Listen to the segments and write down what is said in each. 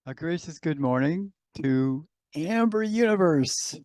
A gracious good morning to Amber Universe.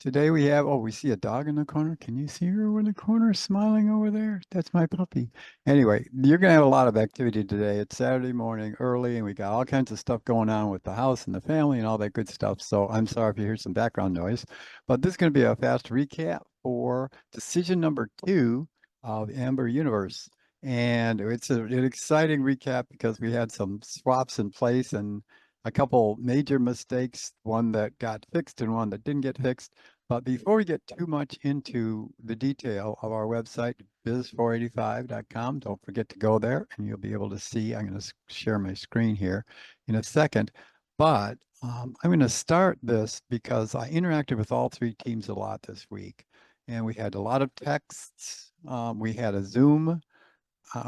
Today we have, we see a dog in the corner. Can you see her in the corner smiling over there? That's my puppy. Anyway, you're going to have a lot of activity today. It's Saturday morning early, and we got all kinds of stuff going on with the house and the family and all that good stuff. So I'm sorry if you hear some background noise, but this is going to be a fast recap for decision number 2 of Amber Universe. And it's an exciting recap because we had some swaps in place and a couple major mistakes, one that got fixed and one that didn't get fixed. But before we get too much into the detail of our website, biz485.com, don't forget to go there and you'll be able to see. I'm going to share my screen here in a second. But I'm going to start this because I interacted with all three teams a lot this week. And we had a lot of texts. We had a Zoom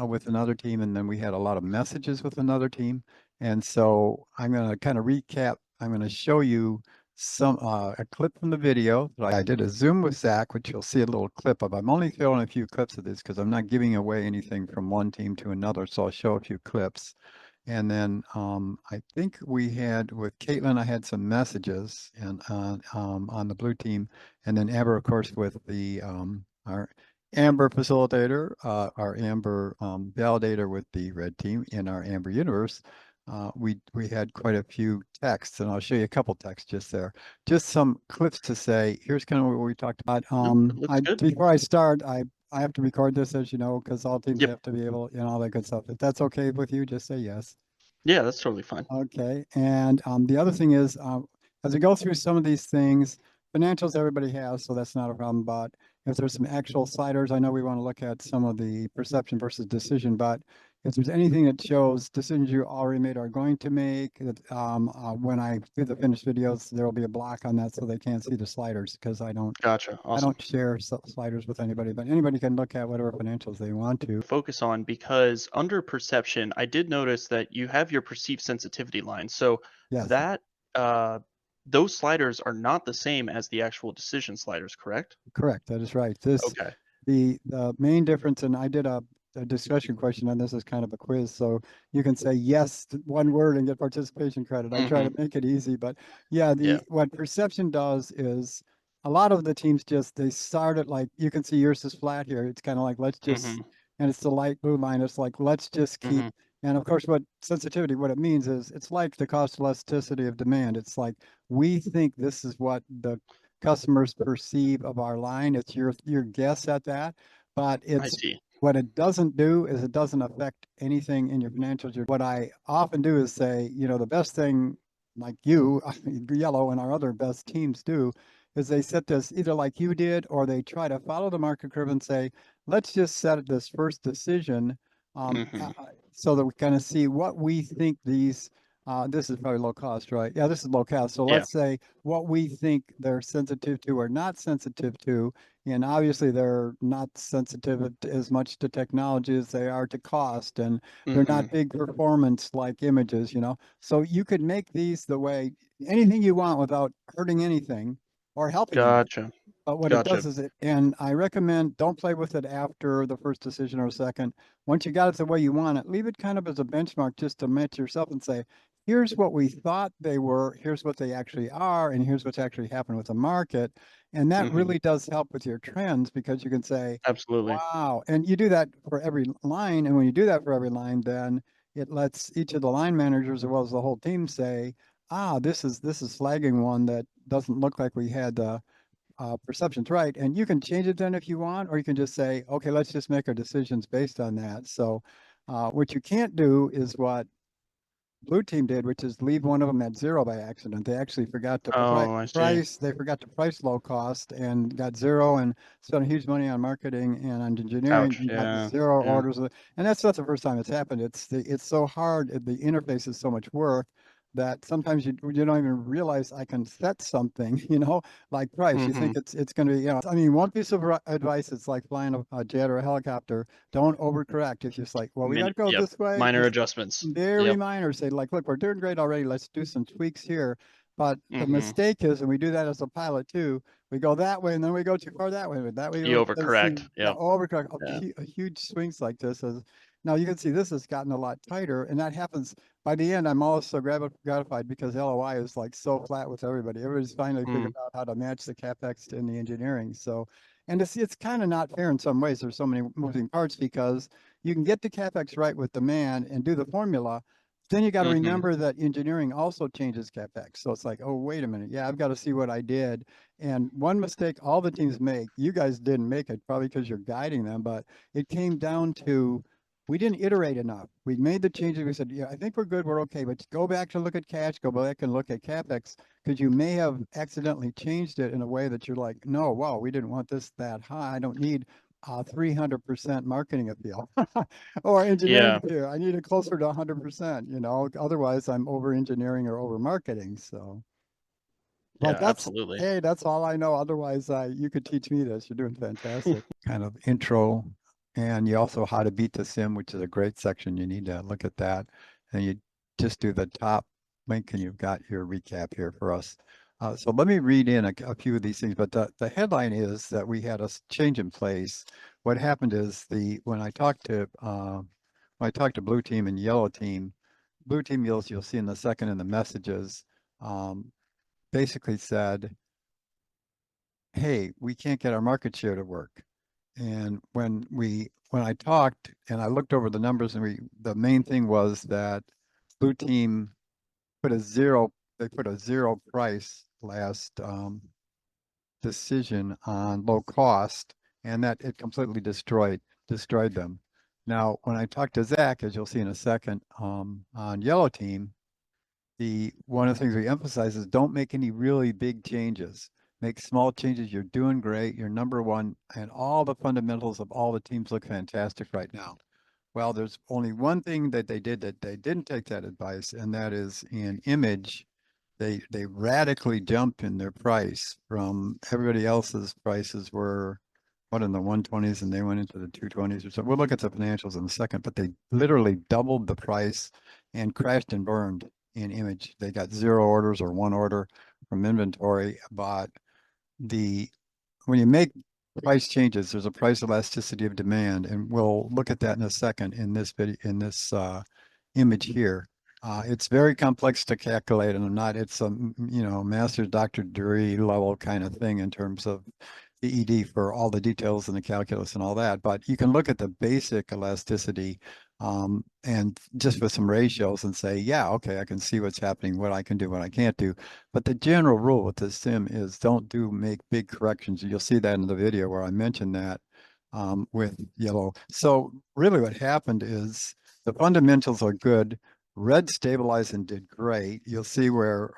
with another team, and then we had a lot of messages with another team. And so I'm going to kind of recap. I'm going to show you some a clip from the video. I did a Zoom with Zach, which you'll see a little clip of. I'm only showing a few clips of this because I'm not giving away anything from one team to another. So I'll show a few clips. And then I think we had with Caitlin, I had some messages and on the blue team, and then Amber, of course, with the our Amber facilitator, our Amber validator with the red team in our Amber universe. We had quite a few texts, and I'll show you a couple texts just there. Just some clips to say, here's kind of what we talked about. Nope, it looks good. Before I start, I have to record this, as you know, because all teams Yep. have to be able, all that good stuff. If that's okay with you, just say yes. Yeah, that's totally fine. Okay, and the other thing is, as we go through some of these things, financials everybody has, so that's not a problem. But if there's some actual sliders, I know we want to look at some of the perception versus decision. But if there's anything that shows decisions you already made or are going to make, when I do the finished videos, there will be a block on that so they can't see the sliders because I don't Gotcha. I Awesome. don't share sliders with anybody, but anybody can look at whatever financials they want to. Focus on because under perception, I did notice that you have your perceived sensitivity line. So Yes, that uh those sliders are not the same as the actual decision sliders, correct? correct. That is right. This Okay. the main difference, and I did a discussion question on this as kind of a quiz, so you can say yes to one word and get participation credit. I try to Mm-hmm. make it easy, but yeah, Yeah. the what perception does is a lot of the teams just they start it like you can see yours is flat here. It's kind of like let's just, Mm-hmm. and it's the light blue line. It's like let's just keep. Mm-hmm. And of course, what sensitivity, what it means is it's like the cost elasticity of demand. It's like we think this is what the customers perceive of our line. It's your guess at that, but I it's see. what it doesn't do is it doesn't affect anything in your financials. What I often do is say, the best thing, like you, Yellow, and our other best teams do, is they set this either like you did, or they try to follow the market curve and say, let's just set this first decision, um, uh, Mm-hmm. uh, so that we kind of see what we think these. This is probably low cost, right? Yeah, this is low cost. So Yeah. let's say what we think they're sensitive to or not sensitive to, and obviously they're not sensitive as much to technology as they are to cost, and they're Mm-hmm. not big performance like images. So you could make these the way anything you want without hurting anything or helping anything. Gotcha. But what it Gotcha. does is and I recommend don't play with it after the first decision or second. Once you got it the way you want it, leave it kind of as a benchmark just to match yourself and say, here's what we thought they were, here's what they actually are, and here's what's actually happened with the market. And that Mm-hmm. really does help with your trends because you can say, Absolutely. wow. And you do that for every line. And when you do that for every line, then it lets each of the line managers as well as the whole team say, this is flagging one that doesn't look like we had perceptions right. And you can change it then if you want, or you can just say, okay, let's just make our decisions based on that. So what you can't do is what blue team did, which is leave one of them at zero by accident. They actually forgot to Oh, I see. price. They forgot to price low cost and got zero and spent huge money on marketing and on engineering Ouch. and got Yeah. zero Yeah. orders. And that's not the first time it's happened. It's so hard. The interface is so much work that sometimes you don't even realize I can set something, like price. You Mm-hmm. think it's going to be, I mean, one piece of advice, it's like flying a jet or a helicopter. Don't overcorrect. It's just like, well, we got to go Yep. this way. Minor Just adjustments. very Yep. minor. Say like, look, we're doing great already. Let's do some tweaks here. But the Mm-hmm. mistake is, and we do that as a pilot too, we go that way and then we go too far that way. That way, You doesn't overcorrect. seem, yeah, Yep. overcorrect. Yeah. Huge swings like this is, Now you can see this has gotten a lot tighter, and that happens by the end. I'm also gratified because LOI is like so flat with everybody. Everybody's finally figured Mm, out how to match the CapEx in the engineering. So, and it's kind of not fair in some ways. There's so many moving parts because you can get the CapEx right with demand and do the formula. Then you got to mm-hmm. remember that engineering also changes CapEx. So it's like, oh, wait a minute. Yeah, I've got to see what I did. And one mistake all the teams make, you guys didn't make it probably because you're guiding them, but it came down to we didn't iterate enough. We made the changes. We said, yeah, I think we're good. We're okay. But go back to look at cash, go back and look at CapEx because you may have accidentally changed it in a way that you're like, no, wow, we didn't want this that high. I don't need 300% marketing appeal or engineering Yeah, appeal. I need it closer to 100%, you know, otherwise I'm over engineering or over marketing. So, but yeah, that's, absolutely. hey, that's all I know. Otherwise, you could teach me this. You're doing fantastic. Kind of intro, and you also how to beat the sim, which is a great section. You need to look at that, and you just do the top link, and you've got your recap here for us. So let me read in a few of these things, but the headline is that we had a change in place. What happened is when I talked to blue team and yellow team, blue team you'll see in the second in the messages. Um, Basically said, hey, we can't get our market share to work. And when I talked and I looked over the numbers and the main thing was that blue team put a zero, they put a zero price last decision on low cost, and that it completely destroyed them. Now, when I talked to Zach, as you'll see in a second, on yellow team, the one of the things we emphasize is don't make any really big changes. Make small changes. You're doing great. You're number one, and all the fundamentals of all the teams look fantastic right now. Well, there's only one thing that they did that they didn't take that advice, and that is in image. They radically jumped in their price from everybody else's prices were what in the 120s and they went into the 220s or so. We'll look at the financials in a second, but they literally doubled the price and crashed and burned in image. They got zero orders or one order from inventory, but the when you make price changes, there's a price elasticity of demand, and we'll look at that in a second in this video in this image here. It's very complex to calculate, and I'm not. It's a master's doctorate degree level kind of thing in terms of the ED for all the details and the calculus and all that. But you can look at the basic elasticity and just with some ratios and say, yeah, okay, I can see what's happening, what I can do, what I can't do. But the general rule with this sim is don't make big corrections. You'll see that in the video where I mentioned that with yellow. So really what happened is the fundamentals are good. Red stabilized and did great. You'll see where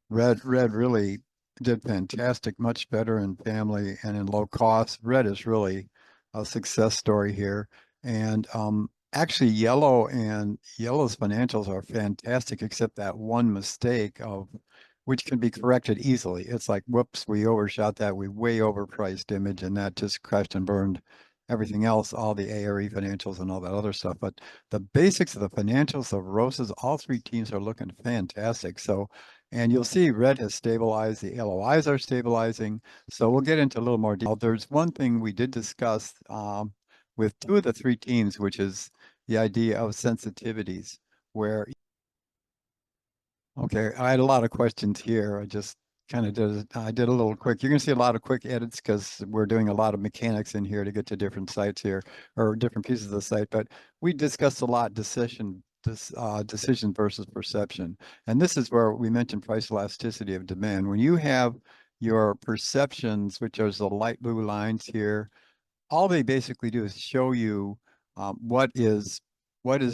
red really did fantastic, much better in family and in low cost. Red is really a success story here. And actually yellow's financials are fantastic, except that one mistake of which can be corrected easily. It's like, whoops, we overshot that. We way overpriced image, and that just crashed and burned everything else, all the ARE financials and all that other stuff. But the basics of the financials of Roses, all three teams are looking fantastic. So, and you'll see red has stabilized, the LOIs are stabilizing. So we'll get into a little more detail. There's one thing we did discuss with two of the three teams, which is the idea of sensitivities, where okay, I had a lot of questions here. I just kind of I did a little quick. You're going to see a lot of quick edits because we're doing a lot of mechanics in here to get to different sites here or different pieces of the site. But we discussed a lot decision versus perception. And this is where we mentioned price elasticity of demand. When you have your perceptions, which are the light blue lines here, all they basically do is show you what is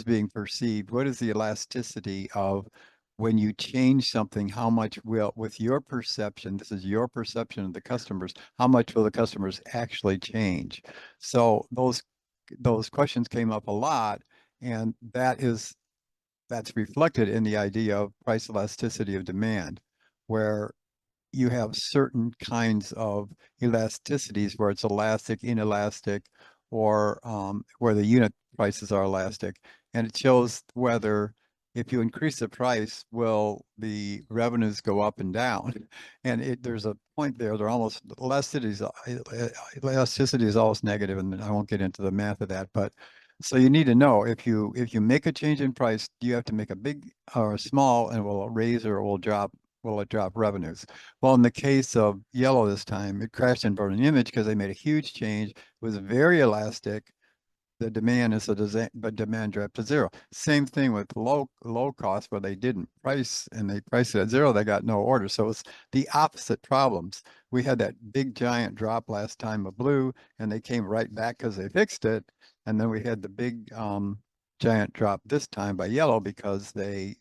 being perceived, what is the elasticity of when you change something, how much will, with your perception, this is your perception of the customers, how much will the customers actually change? So those questions came up a lot, and that's reflected in the idea of price elasticity of demand, where you have certain kinds of elasticities where it's elastic, inelastic, or where the unit prices are elastic. And it shows whether if you increase the price, will the revenues go up and down? And there's a point there, they're almost elasticity is almost negative, and I won't get into the math of that, but So you need to know if you make a change in price, do you have to make a big or a small, and will it raise or will it drop revenues? Well, in the case of yellow this time, it crashed and burned an image because they made a huge change. It was very elastic. The demand is a design, but demand dropped to zero. Same thing with low cost where they didn't price and they priced it at zero, they got no order. So it's the opposite problems. We had that big giant drop last time of blue, and they came right back because they fixed it. And then we had the big giant drop this time by yellow because they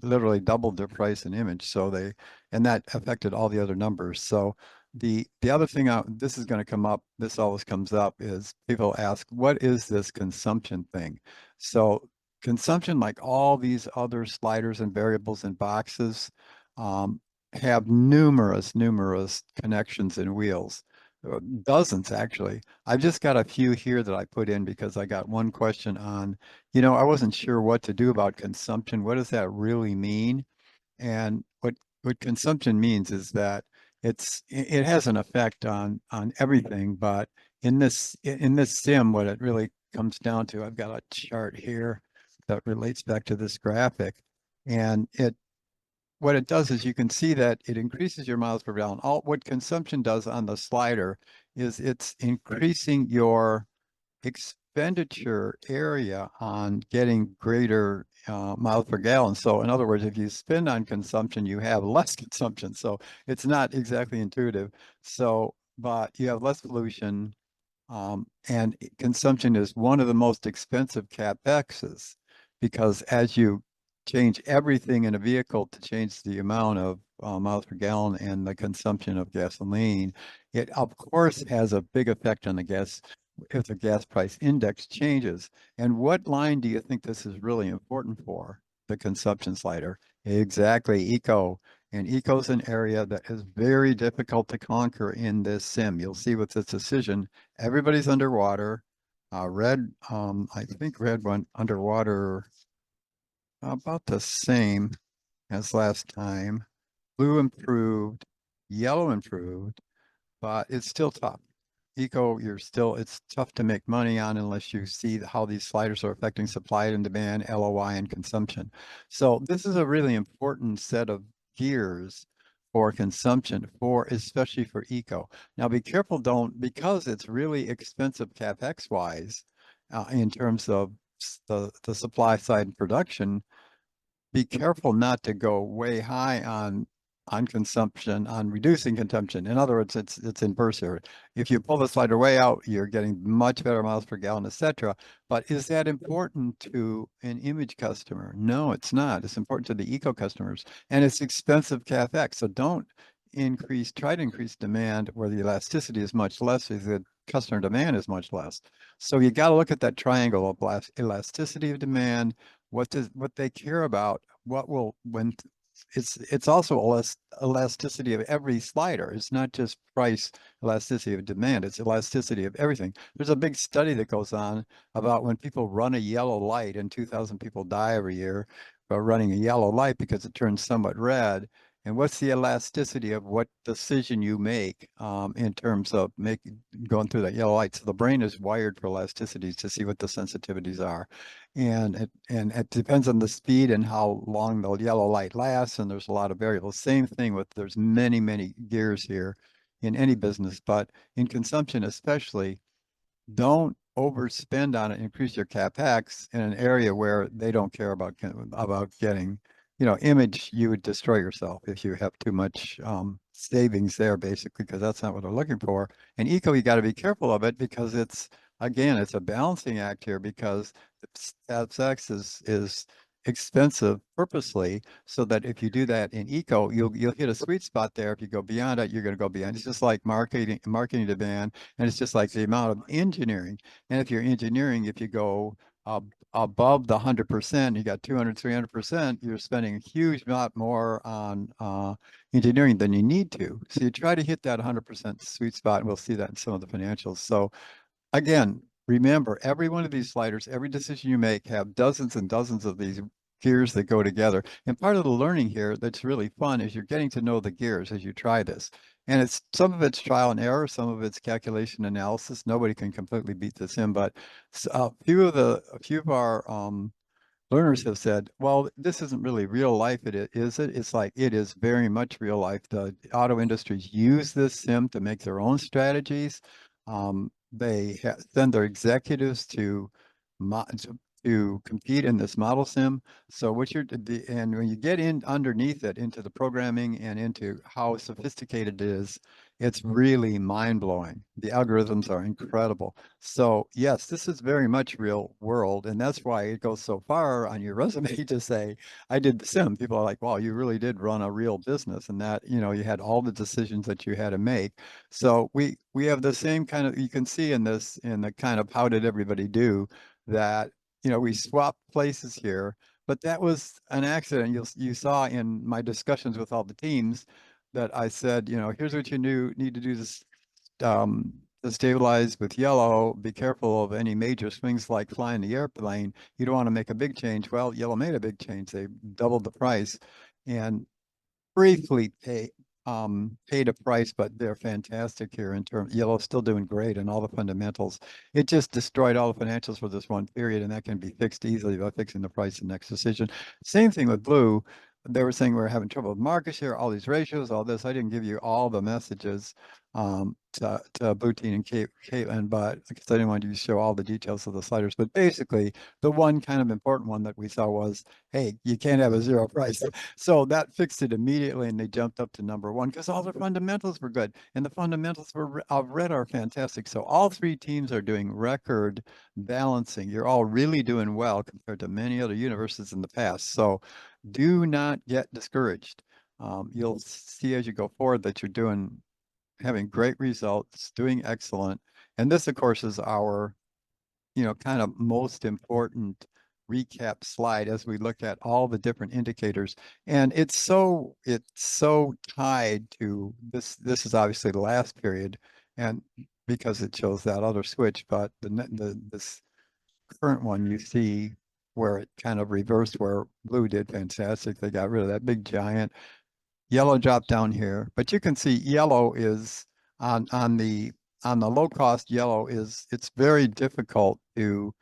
literally doubled their price and image. So they, and that affected all the other numbers. So the other thing this is going to come up, this always comes up, is people ask, what is this consumption thing? So consumption, like all these other sliders and variables and boxes, um, have numerous connections and wheels. Dozens actually. I've just got a few here that I put in because I got one question on, I wasn't sure what to do about consumption. What does that really mean? And what consumption means is that it has an effect on everything, but in this sim, what it really comes down to, I've got a chart here that relates back to this graphic, and it what it does is you can see that it increases your miles per gallon. All what consumption does on the slider is it's increasing your expenditure area on getting greater miles per gallon. So in other words, if you spend on consumption, you have less consumption. So it's not exactly intuitive. So, but you have less pollution, and consumption is one of the most expensive CAPEXs because as you change everything in a vehicle to change the amount of miles per gallon and the consumption of gasoline, it of course has a big effect on the gas if the gas price index changes. And what line do you think this is really important for? The consumption slider. Exactly, eco. And eco is an area that is very difficult to conquer in this sim. You'll see with this decision, everybody's underwater. Red, I think red went underwater about the same as last time. Blue improved, yellow improved, but it's still tough. Eco, it's tough to make money on unless you see how these sliders are affecting supply and demand, LOI, and consumption. So this is a really important set of gears for consumption, especially for eco. Now be careful, because it's really expensive CapEx wise, in terms of the supply side and production, be careful not to go way high on consumption, on reducing consumption. In other words, it's inverse here. If you pull the slider way out, you're getting much better miles per gallon, etc. But is that important to an image customer? No, it's not. It's important to the eco customers, and it's expensive CapEx. So don't try to increase demand where the elasticity is much less, if the customer demand is much less. So you got to look at that triangle of elasticity of demand, what they care about, what will when it's also elasticity of every slider. It's not just price elasticity of demand, it's elasticity of everything. There's a big study that goes on about when people run a yellow light, and 2,000 people die every year by running a yellow light because it turns somewhat red. And what's the elasticity of what decision you make, in terms of going through that yellow light? So the brain is wired for elasticities to see what the sensitivities are, and it depends on the speed and how long the yellow light lasts. And there's a lot of variables. Same thing with there's many gears here in any business, but in consumption especially, don't overspend on it, increase your capex in an area where they don't care about getting, image. You would destroy yourself if you have too much savings there, basically, because that's not what they're looking for. And eco, you got to be careful of it because it's a balancing act here, because capex is expensive purposely, so that if you do that in eco, you'll hit a sweet spot there. If you go beyond it, you're going to go beyond. It's just like marketing demand, and it's just like the amount of engineering. And if you're engineering, if you go above the 100%, you got 200, 300%, you're spending a huge amount more on engineering than you need to. So you try to hit that 100% sweet spot, and we'll see that in some of the financials. So again, remember, every one of these sliders, every decision you make, have dozens and dozens of these gears that go together. And part of the learning here that's really fun is you're getting to know the gears as you try this. And it's some of it's trial and error, some of it's calculation analysis. Nobody can completely beat the sim, but a few of our learners have said, well, this isn't really real life, is it? It's like it is very much real life. The auto industries use this sim to make their own strategies. They send their executives to compete in this model sim. So and when you get in underneath it, into the programming and into how sophisticated it is, it's really mind-blowing. The algorithms are incredible. So yes, this is very much real world, and that's why it goes so far on your resume to say, I did the sim. People are like, wow, you really did run a real business, and that, you had all the decisions that you had to make. So we have the same kind of, you can see in this, in the kind of how did everybody do that, we swapped places here, but that was an accident. You saw in my discussions with all the teams that I said, here's what you need to do to stabilize with yellow. Be careful of any major swings like flying the airplane. You don't want to make a big change. Well, yellow made a big change. They doubled the price and briefly paid a price, but they're fantastic here in terms. Yellow's still doing great and all the fundamentals. It just destroyed all the financials for this one period, and that can be fixed easily by fixing the price in the next decision. Same thing with blue. They were saying we're having trouble with market share, all these ratios, all this. I didn't give you all the messages to Blue Team and Caitlin, but because I didn't want you to show all the details of the sliders. But basically, the one kind of important one that we saw was, hey, you can't have a zero price. So that fixed it immediately, and they jumped up to number one because all the fundamentals were good, and the fundamentals of red are fantastic. So all three teams are doing record balancing. You're all really doing well compared to many other universes in the past. So do not get discouraged. You'll see as you go forward that you're having great results, doing excellent. And this, of course, is our kind of most important recap slide as we look at all the different indicators. And it's so tied to this. This is obviously the last period, and because it shows that other switch, but this current one you see where it kind of reversed, where blue did fantastic. They got rid of that big giant. Yellow dropped down here, but you can see yellow is on the low cost. Yellow is, it's very difficult to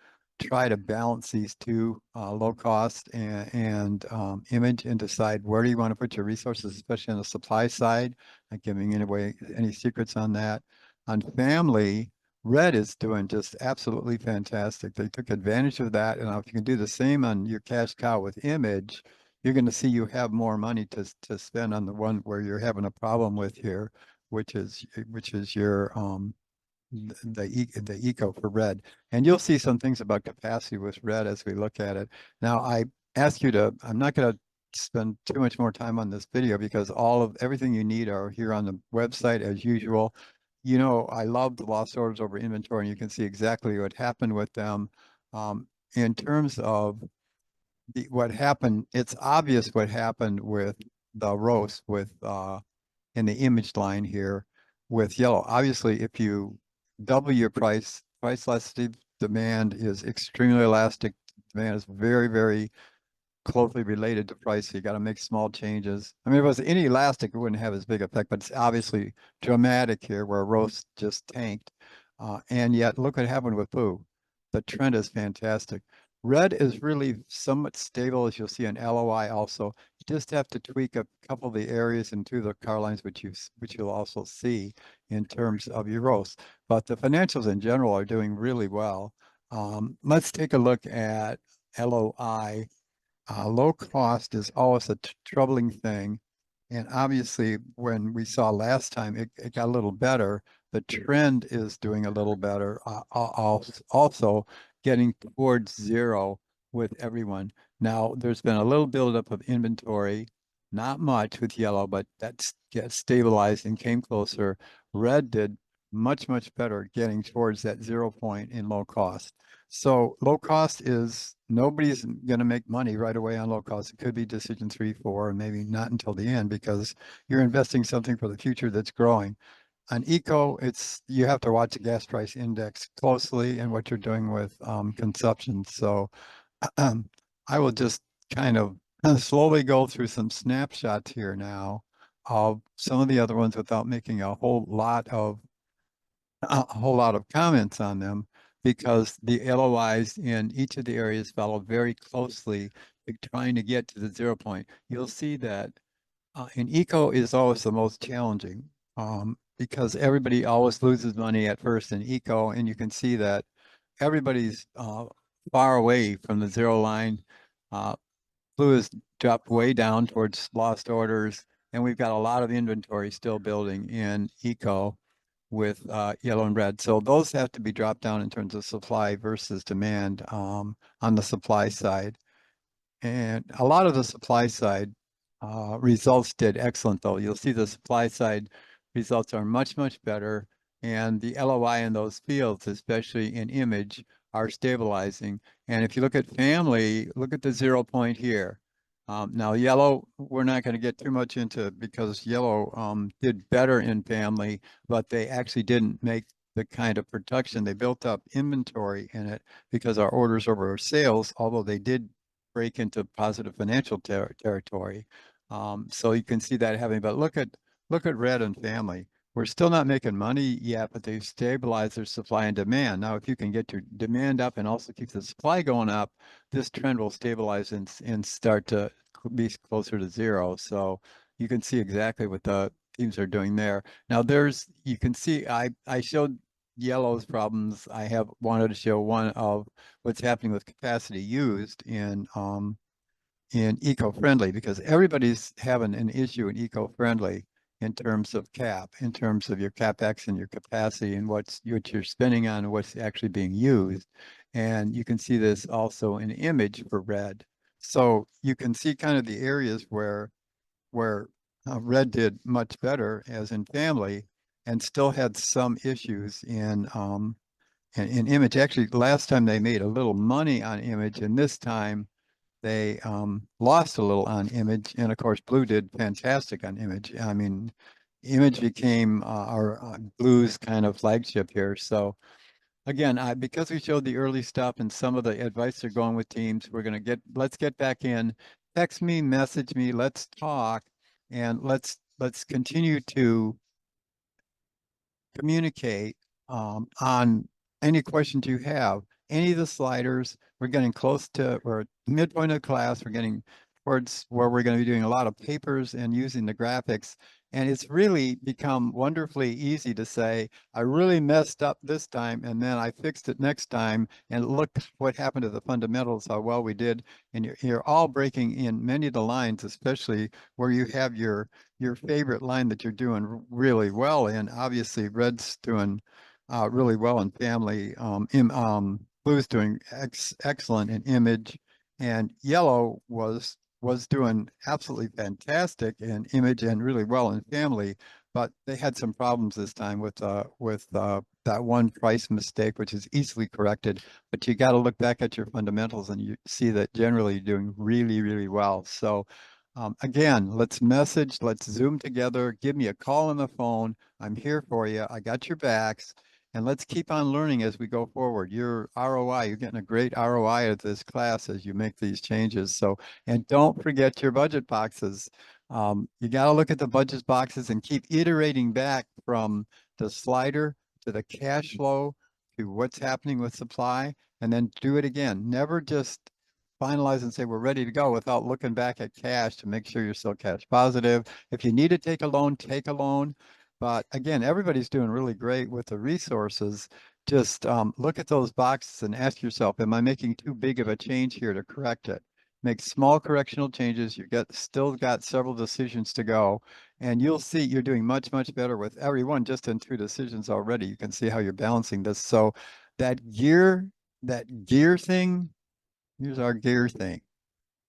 try to balance these two, low cost and image, and decide where do you want to put your resources, especially on the supply side. Not giving away any secrets on that. On family, red is doing just absolutely fantastic. They took advantage of that, and if you can do the same on your cash cow with image, you're going to see you have more money to spend on the one where you're having a problem with here, which is your the eco for red. And you'll see some things about capacity with red as we look at it. Now, I ask you to, I'm not going to spend too much more time on this video because all of everything you need are here on the website as usual. I love the lost orders over inventory, and you can see exactly what happened with them. In terms of what happened, it's obvious what happened with the roast with in the image line here with yellow. Obviously, if you double your price elastic demand is extremely elastic. Demand is very, very closely related to price. So you got to make small changes. I mean, if it was inelastic, it wouldn't have as big effect, but it's obviously dramatic here where roast just tanked. And yet look what happened with blue. The trend is fantastic. Red is really somewhat stable, as you'll see in LOI also. You just have to tweak a couple of the areas and through the car lines, which you'll also see in terms of your roast. But the financials in general are doing really well. Let's take a look at LOI. Low cost is always a troubling thing. And obviously, when we saw last time, it got a little better. The trend is doing a little better, also getting towards zero with everyone. Now, there's been a little buildup of inventory, not much with yellow, but that's get stabilized and came closer. Red did much, much better getting towards that 0 point in low cost. So low cost is, nobody's going to make money right away on low cost. It could be decision 3, 4, and maybe not until the end because you're investing something for the future that's growing. On eco, you have to watch the gas price index closely and what you're doing with consumption. So I will just kind of slowly go through some snapshots here now of some of the other ones without making a whole lot of comments on them because the LOIs in each of the areas follow very closely trying to get to the 0 point. You'll see that in eco is always the most challenging because everybody always loses money at first in eco, and you can see that everybody's far away from the zero line. Uh, Blue has dropped way down towards lost orders, and we've got a lot of inventory still building in eco with yellow and red. So those have to be dropped down in terms of supply versus demand on the supply side. And a lot of the supply side results did excellent, though. You'll see the supply side results are much, much better. And the LOI in those fields, especially in image, are stabilizing. And if you look at family, look at the 0 point here. Now, yellow, we're not going to get too much into because yellow did better in family, but they actually didn't make the kind of production. They built up inventory in it because our orders over our sales, although they did break into positive financial territory. So you can see that happening. But look at red and family. We're still not making money yet, but they've stabilized their supply and demand. Now, if you can get your demand up and also keep the supply going up, this trend will stabilize and start to be closer to zero. So you can see exactly what the teams are doing there. Now, you can see I showed yellow's problems. I have wanted to show one of what's happening with capacity used in eco-friendly because everybody's having an issue in eco-friendly in terms of in terms of your CAPEX and your capacity and what you're spending on and what's actually being used. And you can see this also in image for red. So you can see kind of the areas where red did much better as in family and still had some issues in image. Actually, last time they made a little money on image, and this time they lost a little on image. And of course, blue did fantastic on image. I mean, image became our blue's kind of flagship here. So again, because we showed the early stuff and some of the advice they're going with teams, let's get back in. Text me, message me, let's talk, and let's continue to communicate on any questions you have. Any of the sliders, we're getting close to, we're midpoint of class, we're getting towards where we're going to be doing a lot of papers and using the graphics. And it's really become wonderfully easy to say, I really messed up this time, and then I fixed it next time, and look what happened to the fundamentals, how well we did. And you're all breaking in many of the lines, especially where you have your favorite line that you're doing really well in. Obviously, red's doing really well in family. Blue's doing excellent in image, and yellow was doing absolutely fantastic in image and really well in family. But they had some problems this time with that one price mistake, which is easily corrected. But you got to look back at your fundamentals and you see that generally you're doing really, really well. So again, let's message, let's Zoom together. Give me a call on the phone. I'm here for you. I got your backs. And let's keep on learning as we go forward. Your ROI, you're getting a great ROI out of this class as you make these changes. So, and don't forget your budget boxes. You got to look at the budget boxes and keep iterating back from the slider to the cash flow to what's happening with supply, and then do it again. Never just finalize and say we're ready to go without looking back at cash to make sure you're still cash positive. If you need to take a loan, take a loan. But again, everybody's doing really great with the resources. Just look at those boxes and ask yourself, am I making too big of a change here to correct it? Make small correctional changes. Still got several decisions to go. And you'll see you're doing much, much better with everyone just in 2 decisions already. You can see how you're balancing this. So that gear thing, here's our gear thing.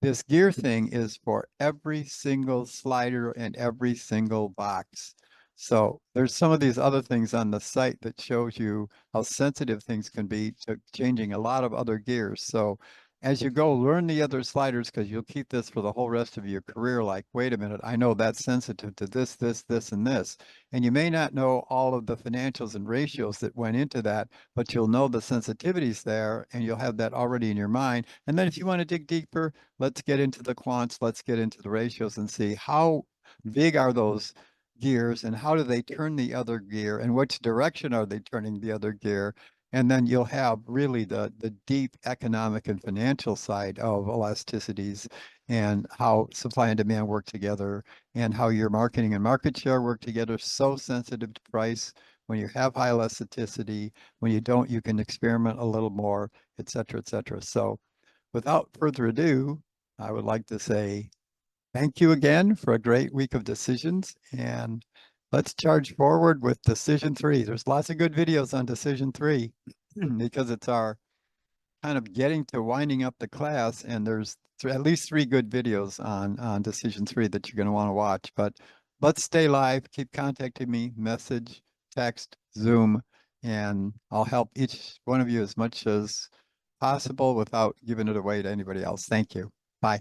This gear thing is for every single slider and every single box. So there's some of these other things on the site that shows you how sensitive things can be to changing a lot of other gears. So as you go, learn the other sliders because you'll keep this for the whole rest of your career. Like, wait a minute, I know that's sensitive to this, this, this, and this. And you may not know all of the financials and ratios that went into that, but you'll know the sensitivities there and you'll have that already in your mind. And then if you want to dig deeper, let's get into the quants, let's get into the ratios and see how big are those gears and how do they turn the other gear and which direction are they turning the other gear? And then you'll have really the deep economic and financial side of elasticities and how supply and demand work together and how your marketing and market share work together. So sensitive to price. When you have high elasticity, when you don't, you can experiment a little more, et cetera, et cetera. So without further ado, I would like to say thank you again for a great week of decisions. And let's charge forward with decision three. There's lots of good videos on decision three because it's our kind of getting to winding up the class. And there's at least three good videos on decision three that you're going to want to watch. But let's stay live. Keep contacting me, message, text, Zoom, and I'll help each one of you as much as possible without giving it away to anybody else. Thank you. Bye.